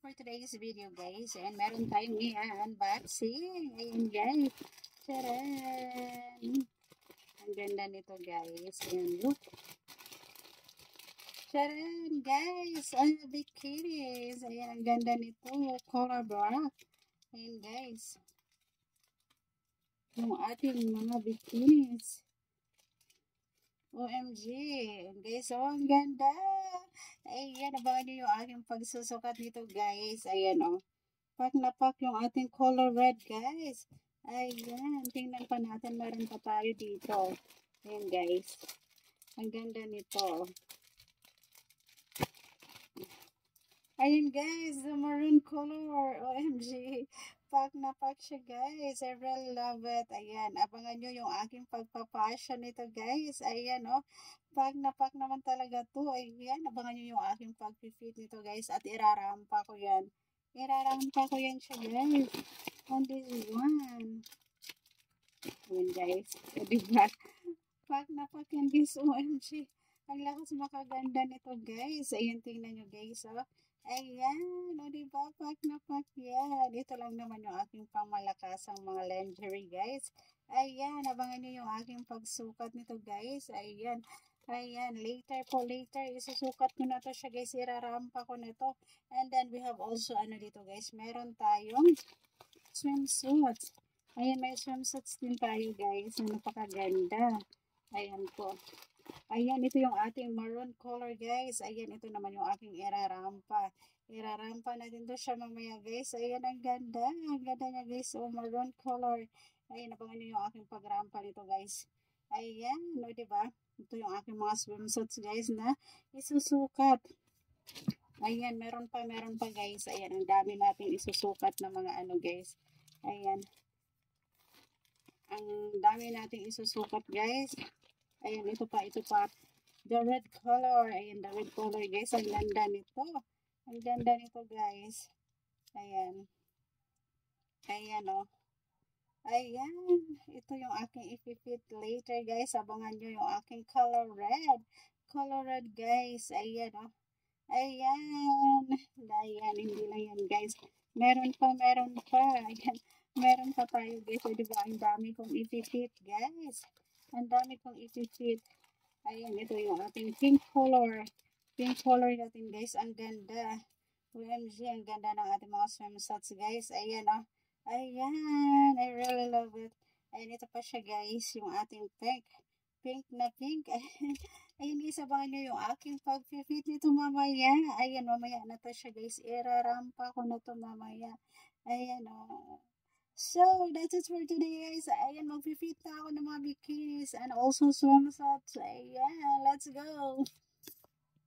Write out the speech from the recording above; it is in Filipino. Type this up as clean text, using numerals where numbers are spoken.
for today's video guys. And meron tayong i-unboxing. Ayan guys. Charan! Ang ganda nito guys. Ayan look. Charan guys! Ang bikinis. Ayan ang ganda nito. Color black. Ayan guys. Yung ating mga bikinis. OMG. Guys, oh, ang ganda. Ayan, abangan nyo yung aking pagsusukat nito, guys. Ayan, oh. Pack na pack yung ating color red, guys. Ayan, tingnan pa natin. Meron pa tayo dito. Ayan, guys. Ang ganda nito. Ayan, guys. The maroon color. OMG. Pack na pack siya, guys. I really love it. Ayan, abangan nyo yung aking pagpapasya nito, guys. Ayan, oh. Pack na pack naman talaga to. Ayan, abangan nyo yung aking pag-fit nito, guys. At irarampa ko yan. Irarampa ko yan siya, guys. On this one. Ayan, guys. O, diba? Pack na pack yan, guys. OMG. Ang lakas makaganda nito, guys. Ayan, tingnan nyo, guys, oh. Ayan, o diba, pack na pack yan. Ito lang naman yung aking pamalakasang mga lingerie, guys. Ayan, abangan nyo yung aking pagsukat nito, guys. Ayan, ayan, later po, later, isusukat ko na to siya, guys. Irarampa ko na to. And then, we have also, ano dito, guys, meron tayong swimsuits. Ayan, may swimsuits din tayo, guys. Napakaganda. Ayan po. Ayan, ito yung ating maroon color, guys. Ayan, ito naman yung aking irarampa. Irarampa natin to siya mamaya, guys. Ayan, ang ganda. Ang ganda niya, guys. O, maroon color. Ayan, napangan nyo yung aking pagrampa nito, guys. Ayan, no, diba? Ito yung aking mga swimsuits, guys, na isusukat. Ayan, meron pa, guys. Ayan, ang dami natin isusukat na mga ano, guys. Ayan. Ang dami natin isusukat, guys. Ayan, ito pa. The red color. Ayan, the red color, guys. Ang ganda nito. Ang ganda nito, guys. Ayan. Ayan, oh. Ayan. Ito yung aking i-fit later, guys. Abangan nyo yung aking color red. Color red, guys. Ayan, oh. Ayan. Ayan, hindi lang yan, guys. Meron pa. Ayan. Meron pa tayo, guys. O, diba? Ang dami kong i-fit, guys. Ang dami kong i-fit. Ayan, ito yung ating pink color. Pink color natin, guys. Ang ganda. OMG, ang ganda ng ating mga swimsuits, guys. Ayan, oh. Ayan. I really love it. Ayan, ito pa siya, guys. Yung ating pink. Pink na pink. Ayan, guys. Abangan nyo yung aking pag-fit nito mamaya. Ayan, mamaya na to siya, guys. Irarampa ko na to mamaya. Ayan, oh. So, that's it for today, guys. Ayan, mag-fit na ako ng mga bikinis and also swimsuits. Ayan, let's go!